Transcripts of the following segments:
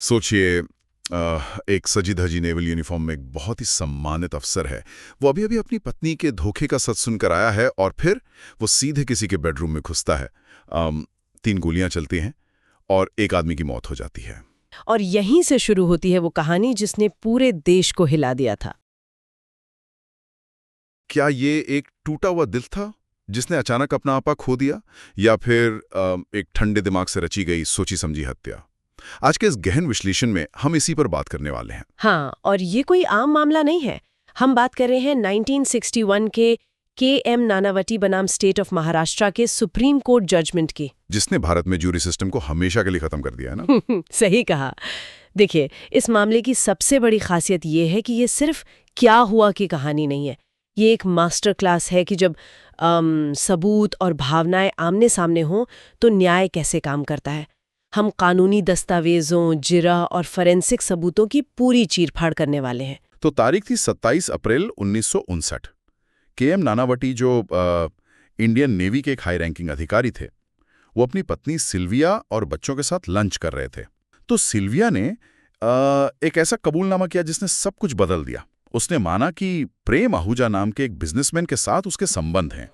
सोचिए, एक सजी धजी नेवल यूनिफॉर्म में एक बहुत ही सम्मानित अफसर है। वो अभी अभी अपनी पत्नी के धोखे का सच सुनकर आया है और फिर वो सीधे किसी के बेडरूम में घुसता है। 3 गोलियां चलती हैं और एक आदमी की मौत हो जाती है। और यहीं से शुरू होती है वो कहानी जिसने पूरे देश को हिला दिया था। क्या ये एक टूटा हुआ दिल था जिसने अचानक अपना आपा खो दिया, या फिर एक ठंडे दिमाग से रची गई सोची समझी हत्या? आज के इस गहन विश्लेषण में हम इसी पर बात करने वाले हैं। हाँ, और ये कोई आम मामला नहीं है। हम बात कर रहे हैं 1961 के एम नानावटी बनाम स्टेट ऑफ महाराष्ट्र के सुप्रीम कोर्ट जजमेंट की, जिसने भारत में ज्यूरी सिस्टम को हमेशा के लिए खत्म कर दिया है ना। सही कहा। देखिए, इस मामले की सबसे बड़ी खासियत ये है कि ये सिर्फ क्या हुआ की कहानी नहीं है। ये एक मास्टर क्लास है कि जब सबूत और भावनाएं आमने सामने हों तो न्याय कैसे काम करता है। हम कानूनी दस्तावेजों, जिरा और फॉरेंसिक सबूतों की पूरी चीरफाड़ करने वाले हैं। तो तारीख थी 27 अप्रैल 1959। के.एम. नानावटी जो इंडियन नेवी के एक हाई रैंकिंग अधिकारी थे, वो अपनी पत्नी सिल्विया और बच्चों के साथ लंच कर रहे थे। तो सिल्विया ने एक ऐसा कबूलनामा किया जिसने सब कुछ बदल दिया। उसने माना कि प्रेम आहूजा नाम के एक बिजनेसमैन के साथ उसके संबंध हैं।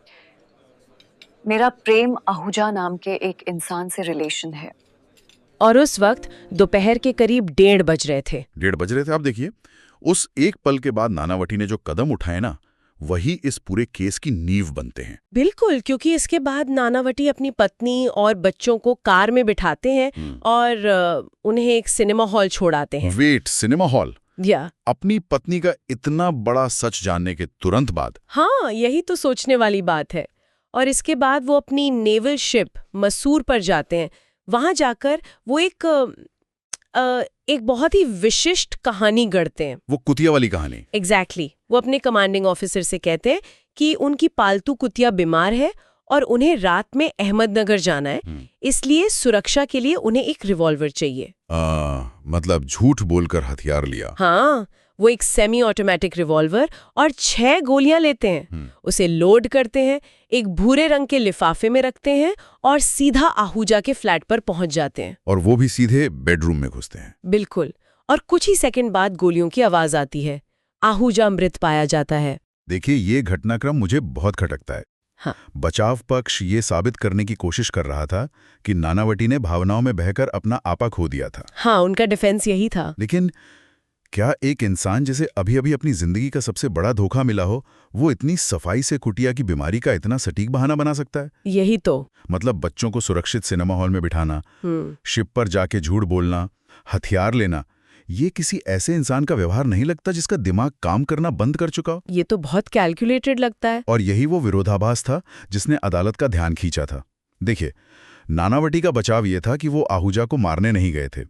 मेरा प्रेम आहूजा नाम के एक इंसान से रिलेशन है। और उस वक्त दोपहर के करीब 1:30 बज रहे थे। 1:30 बज रहे थे। आप देखिए, उस एक पल के बाद नानावटी ने जो कदम उठाए ना, वही इस पूरे केस की नींव बनते हैं। बिल्कुल, क्योंकि इसके बाद नानावटी अपनी पत्नी और बच्चों को कार में बिठाते हैं और उन्हें एक सिनेमा हॉल छोड़ाते हैं। Wait, cinema hall? या अपनी पत्नी का इतना बड़ा सच जानने के तुरंत बाद? हाँ, यही तो सोचने वाली बात है। और इसके बाद वो अपनी नेवल शिप मसूर पर जाते हैं। वहां जाकर वो एक बहुत ही विशिष्ट कहानी गढ़ते हैं। वो कुतिया वाली कहानी? एग्जैक्टली। वो अपने कमांडिंग ऑफिसर से कहते हैं कि उनकी पालतू कुतिया बीमार है और उन्हें रात में अहमदनगर जाना है, इसलिए सुरक्षा के लिए उन्हें एक रिवॉल्वर चाहिए। मतलब झूठ बोलकर हथियार लिया। हाँ, वो एक सेमी ऑटोमेटिक रिवॉल्वर और 6 गोलियां लेते हैं। उसे लोड करते हैं, एक भूरे रंग के लिफाफे में रखते हैं और सीधा आहूजा के फ्लैट पर पहुंच जाते हैं। और वो भी सीधे बेडरूम में घुसते हैं? बिल्कुल। और कुछ ही सेकंड बाद गोलियों की आवाज आती है। आहूजा मृत पाया जाता है। देखिए, ये घटनाक्रम मुझे बहुत खटकता है। हाँ। बचाव पक्ष ये साबित करने की कोशिश कर रहा था कि नानावटी ने भावनाओं में बहकर अपना आपा खो दिया था। हाँ, उनका डिफेंस यही था। लेकिन क्या एक इंसान जिसे अभी अभी अपनी जिंदगी का सबसे बड़ा धोखा मिला हो, वो इतनी सफाई से कुटिया की बीमारी का इतना सटीक बहाना बना सकता है? यही तो। मतलब बच्चों को सुरक्षित सिनेमा हॉल में बिठाना, शिप पर जाके झूठ बोलना, हथियार लेना, ये किसी ऐसे इंसान का व्यवहार नहीं लगता जिसका दिमाग काम करना बंद कर चुका हो। ये तो बहुत कैलकुलेटेड लगता है। और यही वो विरोधाभास था जिसने अदालत का ध्यान खींचा था। देखिए, नानावटी का बचाव ये था कि वो आहूजा को मारने नहीं गए थे।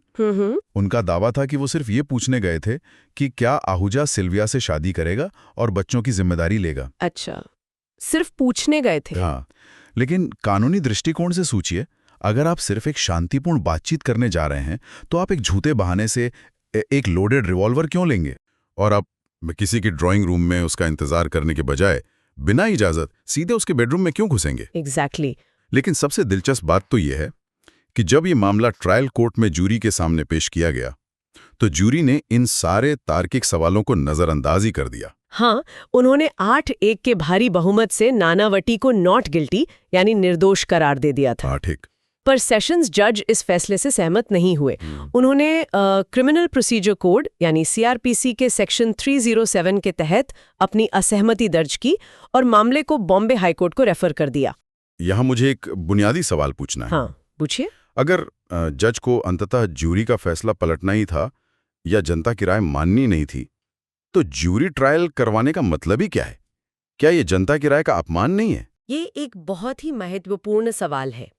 उनका दावा था कि वो सिर्फ ये पूछने गए थे कि क्या आहूजा सिल्विया से शादी करेगा और बच्चों की जिम्मेदारी लेगा। अच्छा, सिर्फ पूछने गए थे। हाँ, लेकिन कानूनी दृष्टिकोण से सोचिए, अगर आप सिर्फ एक शांतिपूर्ण बातचीत करने जा रहे हैं तो आप एक झूठे बहाने से एक लोडेड रिवॉल्वर क्यों लेंगे? और आप किसी की ड्राइंग रूम में उसका इंतजार करने के बजाय बिना इजाजत सीधे उसके बेडरूम में क्यों घुसेंगे? एग्जैक्टली। लेकिन सबसे दिलचस्प बात तो यह है कि जब ये मामला ट्रायल कोर्ट में जूरी के सामने पेश किया गया, तो जूरी ने इन सारे तार्किक सवालों को नजरअंदाज ही कर दिया। हाँ, उन्होंने 8-1 के भारी बहुमत से नानावटी को नॉट गिल्टी यानी निर्दोष करार दे दिया था। ठीक। पर सेशंस जज इस फैसले से सहमत नहीं हुए। उन्होंने क्रिमिनल प्रोसीजर कोड यानी सीआरपीसी के सेक्शन 307 के तहत अपनी असहमति दर्ज की और मामले को बॉम्बे हाईकोर्ट को रेफर कर दिया। यहाँ मुझे एक बुनियादी सवाल पूछना है। हाँ, पूछिए। अगर जज को अंततः जूरी का फैसला पलटना ही था या जनता की राय माननी नहीं थी, तो जूरी ट्रायल करवाने का मतलब ही क्या है? क्या ये जनता की राय का अपमान नहीं है? ये एक बहुत ही महत्वपूर्ण सवाल है।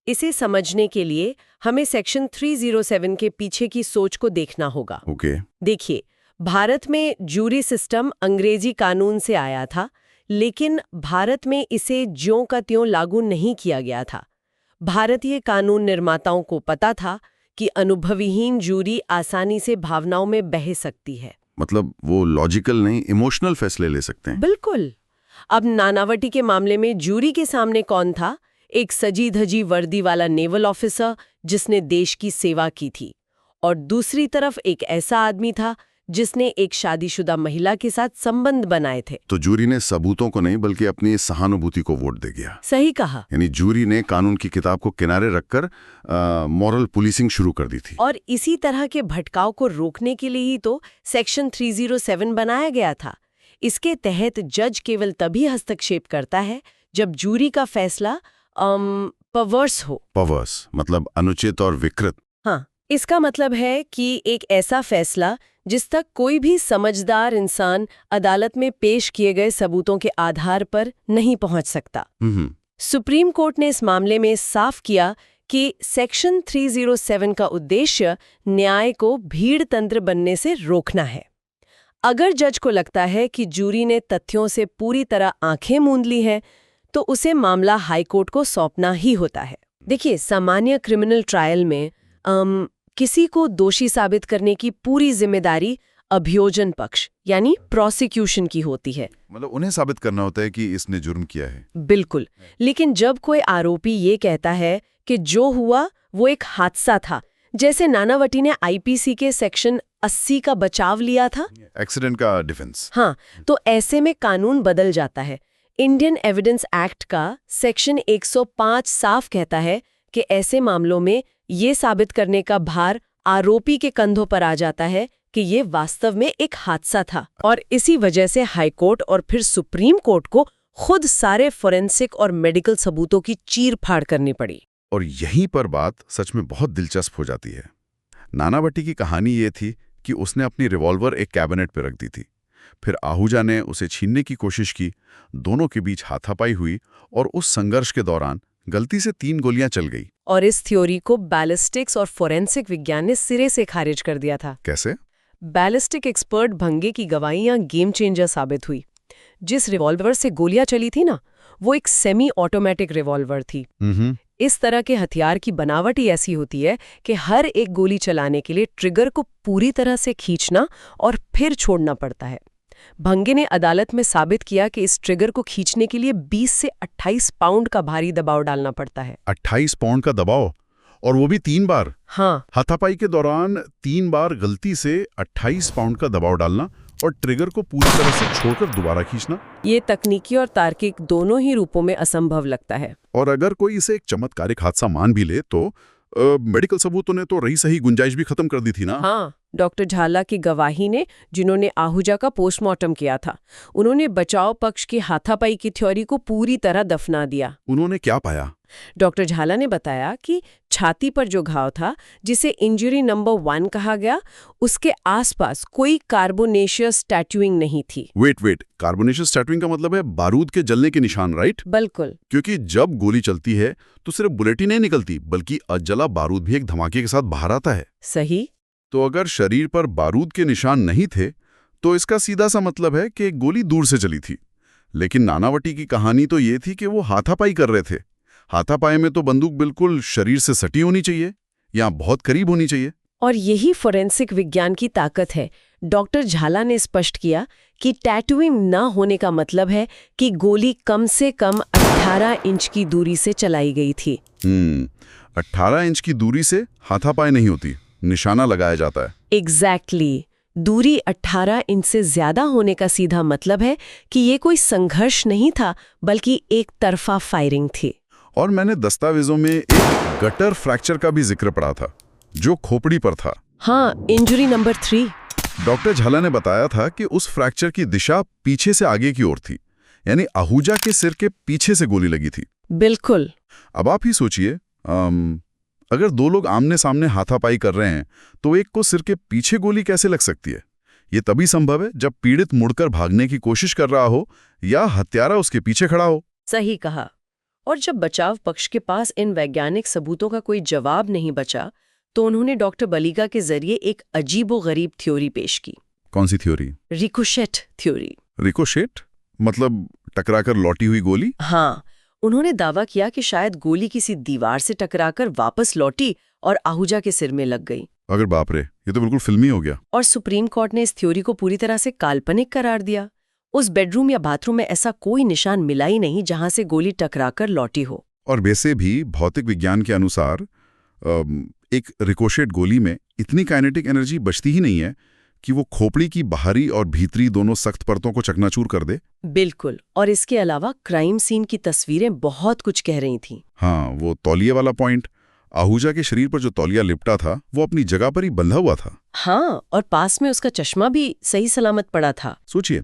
इसे समझने के लिए हमें सेक्शन 307 के पीछे की सोच को देखना होगा। ओके। देखिए, भारत में जूरी सिस्टम अंग्रेजी कानून से आया था, लेकिन भारत में इसे ज्यों का त्यों लागू नहीं किया गया था। भारतीय कानून निर्माताओं को पता था कि अनुभवहीन जूरी आसानी से भावनाओं में बह सकती है। मतलब वो लॉजिकल नहीं, इमोशनल फैसले ले सकते हैं। बिल्कुल। अब नानावटी के मामले में जूरी के सामने कौन था? एक सजी धजी वर्दी वाला नेवल ऑफिसर जिसने देश की सेवा की थी। और दूसरी तरफ एक ऐसा आदमी था जिसने एक शादीशुदा महिला के साथ संबंध बनाए थे। तो जूरी ने सबूतों को नहीं बल्कि अपनी सहानुभूति को वोट दे दिया। सही कहा। यानी जूरी ने कानून की किताब को किनारे रखकर मॉरल पुलिसिंग शुरू कर दी थी। और इसी तरह के भटकाव को रोकने के लिए ही तो सेक्शन 307 बनाया गया था। इसके तहत जज केवल तभी हस्तक्षेप करता है जब जूरी का फैसला परवर्स हो। परवर्स मतलब अनुचित और विकृत। हाँ, इसका मतलब है कि एक ऐसा फैसला जिस तक कोई भी समझदार इंसान अदालत में पेश किए गए सबूतों के आधार पर नहीं पहुंच सकता। सुप्रीम कोर्ट ने इस मामले में साफ किया कि सेक्शन 307 का उद्देश्य न्याय को भीड़ तंत्र बनने से रोकना है। अगर जज को लगता है कि जूरी ने तथ्यों से पूरी तरह आंखें मूंद ली हैं, तो उसे मामला हाईकोर्ट को सौंपना ही होता है। देखिए, सामान्य क्रिमिनल ट्रायल में किसी को दोषी साबित करने की पूरी जिम्मेदारी अभियोजन पक्ष यानी प्रोसिक्यूशन की होती है। मतलब उन्हें साबित करना होता है कि इसने जुर्म किया है। बिल्कुल। लेकिन जब कोई आरोपी ये कहता है कि जो हुआ वो एक हादसा था, जैसे नानावटी ने आईपीसी के सेक्शन 80 का बचाव लिया था, एक्सीडेंट का डिफेंस। हाँ, तो ऐसे में कानून बदल जाता है। इंडियन एविडेंस एक्ट का सेक्शन 105 साफ कहता है कि ऐसे मामलों में ये साबित करने का भार आरोपी के कंधों पर आ जाता है कि ये वास्तव में एक हादसा था। और इसी वजह से हाईकोर्ट और फिर सुप्रीम कोर्ट को खुद सारे फोरेंसिक और मेडिकल सबूतों की चीर-फाड़ करनी पड़ी। और यहीं पर बात सच में बहुत दिलचस्प हो जाती है। नानावटी की कहानी ये थी कि उसने अपनी रिवॉल्वर एक कैबिनेट पर रख दी थी। फिर आहूजा ने उसे छीनने की कोशिश की, दोनों के बीच हाथापाई हुई और उस संघर्ष के दौरान गलती से 3 गोलियां चल गई। और इस थ्योरी को बैलिस्टिक्स और फोरेंसिक विज्ञान ने सिरे से खारिज कर दिया था। कैसे? बैलिस्टिक एक्सपर्ट भंगे की गवाहियां गेम चेंजर साबित हुई। जिस रिवॉल्वर से गोलियां चली थी ना, वो एक सेमी ऑटोमेटिक रिवॉल्वर थी। इस तरह के हथियार की बनावट ही ऐसी होती है कि हर एक गोली चलाने के लिए ट्रिगर को पूरी तरह से खींचना और फिर छोड़ना पड़ता है। भंगे ने अदालत में साबित किया कि इस ट्रिगर को खींचने के लिए 20 से 28 पाउंड का भारी दबाव डालना पड़ता है। 28 पाउंड का दबाव, और वो भी 3 बार। हाँ, हाथापाई के दौरान 3 बार गलती से 28 पाउंड का दबाव डालना और ट्रिगर को पूरी तरह से छोड़कर दोबारा खींचना। ये तकनीकी और तार्किक दोनों ही रूपों में असंभव लगता है। और अगर कोई इसे एक चमत्कारिक हादसा मान भी ले तो मेडिकल सबूतों ने तो रही सही गुंजाइश भी खत्म कर दी थी ना। हाँ, डॉक्टर झाला की गवाही ने, जिन्होंने आहूजा का पोस्टमार्टम किया था, उन्होंने बचाव पक्ष की हाथापाई की थ्योरी को पूरी तरह दफना दिया। उन्होंने क्या पाया? डॉक्टर झाला ने बताया कि छाती पर जो घाव था, जिसे इंजरी नंबर 1 कहा गया, उसके आसपास कोई कार्बोनेशियस टैटूइंग नहीं थी। वेट, कार्बोनेशियस टैटूइंग का मतलब है बारूद के जलने के निशान, राइट? बिल्कुल। क्योंकि जब गोली चलती है तो सिर्फ बुलेट ही नहीं निकलती, बल्कि अजला बारूद भी एक धमाके के साथ बाहर आता है। सही। तो अगर शरीर पर बारूद के निशान नहीं थे तो इसका सीधा सा मतलब है कि गोली दूर से चली थी। लेकिन नानावटी की कहानी तो ये थी कि वो हाथापाई कर रहे थे। हाथापाई में तो बंदूक बिल्कुल शरीर से सटी होनी चाहिए या बहुत करीब होनी चाहिए। और यही फोरेंसिक विज्ञान की ताकत है। डॉक्टर झाला ने स्पष्ट किया कि टैटूइंग न होने का मतलब है कि गोली कम से कम 18 इंच की दूरी से चलाई गई थी। 18 इंच की दूरी से हाथापाई नहीं होती, निशाना लगाया जाता है। एग्जैक्टली। दूरी 18 इंच से ज्यादा होने का सीधा मतलब है कि ये कोई संघर्ष नहीं था, बल्कि एक तरफा फायरिंग थी। और मैंने दस्तावेजों में एक गटर फ्रैक्चर का भी जिक्र पढ़ा था, जो खोपड़ी पर था। हाँ, इंजरी नंबर 3। डॉक्टर झाला ने बताया था कि उस फ्रैक्चर की दिशा पीछे से आगे की ओर थी, यानी आहूजा के सिर के पीछे से गोली लगी थी। बिल्कुल। अब आप ही सोचिए, अगर 2 लोग आमने सामने हाथापाई कर रहे हैं तो एक को सिर के पीछे गोली कैसे लग सकती है? ये तभी संभव है जब पीड़ित मुड़कर भागने की कोशिश कर रहा हो या हत्यारा उसके पीछे खड़ा हो। सही कहा। और जब बचाव पक्ष के पास इन वैज्ञानिक सबूतों का कोई जवाब नहीं बचा, तो उन्होंने डॉक्टर बलिगा के जरिए एक अजीबोगरीब थ्योरी पेश की। कौन सी थ्योरी? Ricochet theory. रिकोशेट मतलब टकराकर लौटी हुई गोली? हाँ, उन्होंने दावा किया कि शायद गोली किसी दीवार से टकराकर वापस लौटी और आहूजा के सिर में लग गई। अगर बाप रे, ये तो बिल्कुल फिल्मी हो गया। और सुप्रीम कोर्ट ने इस थ्योरी को पूरी तरह से काल्पनिक करार दिया। उस बेडरूम या बाथरूम में ऐसा कोई निशान मिला ही नहीं जहां से गोली टकराकर लौटी हो। और वैसे भी भौतिक विज्ञान के अनुसार एक रिकोशेट गोली में इतनी काइनेटिक एनर्जी बचती ही नहीं है कि वो खोपड़ी की बाहरी और भीतरी दोनों सख्त परतों को चकनाचूर कर दे। बिल्कुल। और इसके अलावा क्राइम सीन की तस्वीरें बहुत कुछ कह रही थीं। हाँ, वो तौलिया वाला पॉइंट, आहूजा के शरीर पर जो तौलिया लिपटा था वो अपनी जगह पर ही बंधा हुआ था। हाँ, और पास में उसका चश्मा भी सही सलामत पड़ा था। सोचिए,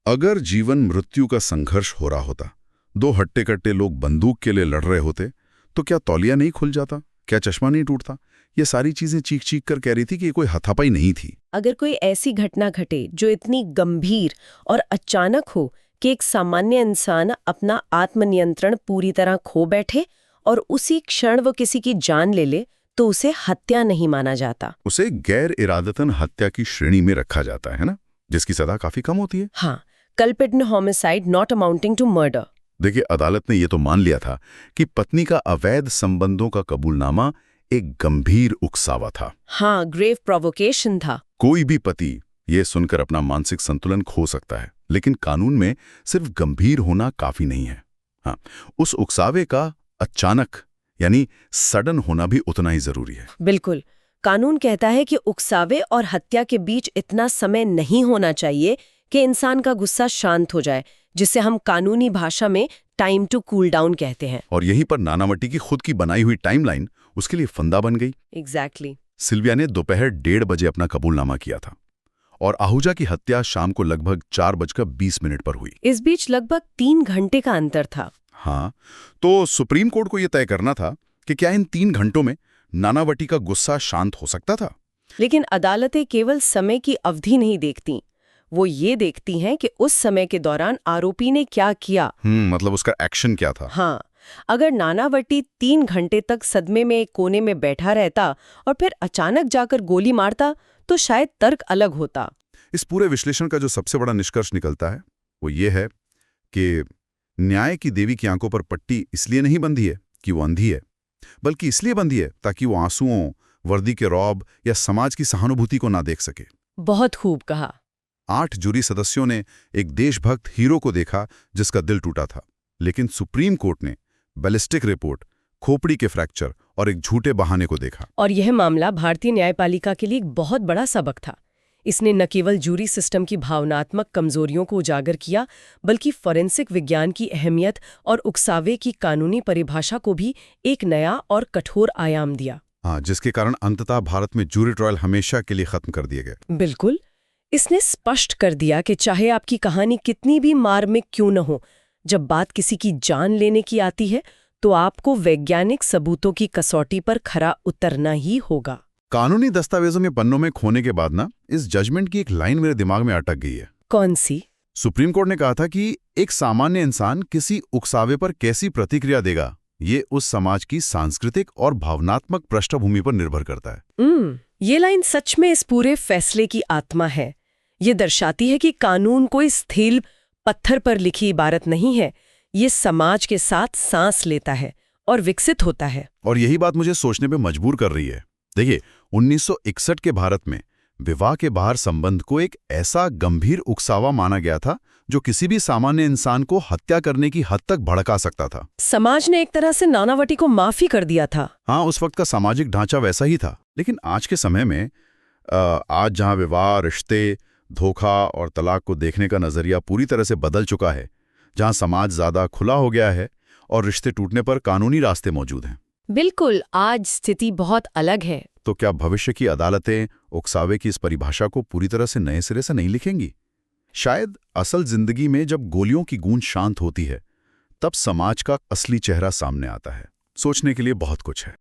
अगर जीवन मृत्यु का संघर्ष हो रहा होता, दो हट्टे-कट्टे लोग बंदूक के लिए लड़ रहे होते, तो क्या तौलिया नहीं खुल जाता? क्या चश्मा नहीं टूटता? ये सारी चीजें चीख-चीख कर कह रही थी कि ये कोई हाथापाई नहीं थी। अगर कोई ऐसी घटना घटे जो इतनी गंभीर और अचानक हो कि एक सामान्य इंसान अपना आत्मनियंत्रण पूरी तरह खो बैठे और उसी क्षण वो किसी की जान ले ले, तो उसे हत्या नहीं माना जाता। उसे गैर इरादतन हत्या की श्रेणी में रखा जाता है ना, जिसकी सजा काफी कम होती है। हाँ, culpable homicide not amounting to murder. देखिए, अदालत ने ये तो मान लिया था कि पत्नी का अवैध संबंधों का कबूलनामा एक गंभीर उकसावा था। हाँ, ग्रेव प्रोवोकेशन था। कोई भी पति ये सुनकर अपना मानसिक संतुलन खो सकता है, लेकिन कानून में सिर्फ गंभीर होना काफी नहीं है। हाँ, उस उकसावे का अचानक यानी सडन होना भी उतना ही जरूरी है। बिल्कुल। कानून कहता है कि उकसावे और हत्या के बीच इतना समय नहीं होना चाहिए कि इंसान का गुस्सा शांत हो जाए, जिसे हम कानूनी भाषा में टाइम टू कूल डाउन कहते हैं। और यहीं पर नानावटी की खुद की बनाई हुई टाइमलाइन उसके लिए फंदा बन गई। एग्जैक्टली। सिल्विया ने दोपहर 1:30 बजे अपना कबूलनामा किया था और आहूजा की हत्या शाम को लगभग 4:20 पर हुई। इस बीच लगभग 3 घंटे का अंतर था। हाँ, तो सुप्रीम कोर्ट को यह तय करना था कि क्या इन 3 घंटों में नानावटी का गुस्सा शांत हो सकता था। लेकिन अदालतें केवल समय की अवधि नहीं देखती, वो ये देखती हैं कि उस समय के दौरान आरोपी ने क्या किया। मतलब उसका एक्शन क्या था। हाँ, अगर नानावटी 3 घंटे तक सदमे में एक कोने में बैठा रहता और फिर अचानक जाकर गोली मारता, तो शायद तर्क अलग होता। इस पूरे विश्लेषण का जो सबसे बड़ा निष्कर्ष निकलता है वो ये है कि न्याय की देवी की आंखों पर पट्टी इसलिए नहीं बंधी है कि वो अंधी है, बल्कि इसलिए बंधी है ताकि वो आंसुओं, वर्दी के रौब या समाज की सहानुभूति को ना देख सके। बहुत खूब कहा। 8 जूरी सदस्यों ने एक देशभक्त हीरो को देखा जिसका दिल टूटा था, लेकिन सुप्रीम कोर्ट ने बैलिस्टिक रिपोर्ट, खोपड़ी के फ्रैक्चर और एक झूठे बहाने को देखा। और यह मामला भारतीय न्यायपालिका के लिए एक बहुत बड़ा सबक था। इसने न केवल जूरी सिस्टम की भावनात्मक कमजोरियों को उजागर किया, बल्कि फोरेंसिक विज्ञान की अहमियत और उकसावे की कानूनी परिभाषा को भी एक नया और कठोर आयाम दिया। हाँ, जिसके कारण अंततः भारत में जूरी ट्रायल हमेशा के लिए खत्म कर दिए गए। बिल्कुल। इसने स्पष्ट कर दिया कि चाहे आपकी कहानी कितनी भी मार्मिक क्यों न हो, जब बात किसी की जान लेने की आती है तो आपको वैज्ञानिक सबूतों की कसौटी पर खरा उतरना ही होगा। कानूनी दस्तावेजों में पन्नों में खोने के बाद ना, इस जजमेंट की एक लाइन मेरे दिमाग में अटक गई है। कौन सी? सुप्रीम कोर्ट ने कहा था कि एक सामान्य इंसान किसी उकसावे पर कैसी प्रतिक्रिया देगा, ये उस समाज की सांस्कृतिक और भावनात्मक पृष्ठभूमि पर निर्भर करता है। ये लाइन सच में इस पूरे फैसले की आत्मा है। ये दर्शाती है कि कानून कोई स्थिर पत्थर पर लिखी इबारत नहीं है, ये समाज के साथ सांस लेता है और विकसित होता है। और यही बात मुझे सोचने पे मजबूर कर रही है। देखिए, 1961 के भारत में विवाह के बाहर संबंध को एक ऐसा गंभीर उकसावा माना गया था जो किसी भी सामान्य इंसान को हत्या करने की हद तक भड़का सकता था। समाज ने एक तरह से नानावटी को माफी कर दिया था। हाँ, उस वक्त का सामाजिक ढांचा वैसा ही था। लेकिन आज के समय में आज जहां विवाह, रिश्ते, धोखा और तलाक को देखने का नजरिया पूरी तरह से बदल चुका है, जहां समाज ज्यादा खुला हो गया है और रिश्ते टूटने पर कानूनी रास्ते मौजूद हैं। बिल्कुल, आज स्थिति बहुत अलग है। तो क्या भविष्य की अदालतें उकसावे की इस परिभाषा को पूरी तरह से नए सिरे से नहीं लिखेंगी? शायद असल जिंदगी में जब गोलियों की गूंज शांत होती है, तब समाज का असली चेहरा सामने आता है। सोचने के लिए बहुत कुछ है।